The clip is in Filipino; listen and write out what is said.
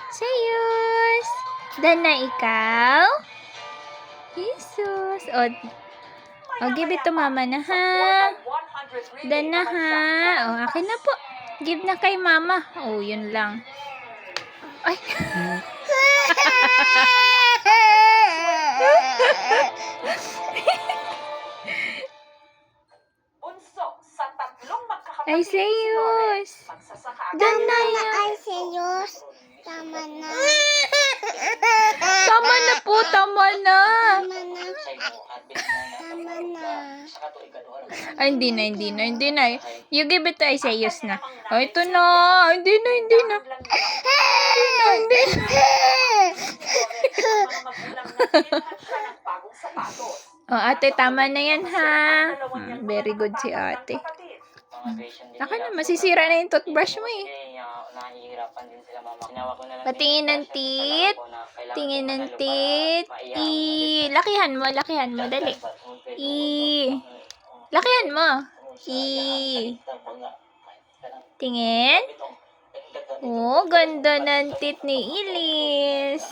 Sayus! Dan na ikaw? Jesus! O, give it to mama na, ha? Dan na, ha? O, akin na po. Give na kay mama. O, yun lang. Ay! Ay, Sayus! Dan na yan. Ay, serious. Tama na. Tama na po, tama na. Tama na. Tama na. Ay, hindi na. You give it to Isaias na. Oh, ito na. Hindi na. Hindi na. Oh, ate, tama na yan, ha? Very good si ate. Ako na, masisira na yung toothbrush mo, eh. Patingin ng teeth. Tingin ng teeth. Lakihan mo, dali. Lakihan mo. Tingin. Oh, ganda ng teeth ni Elise.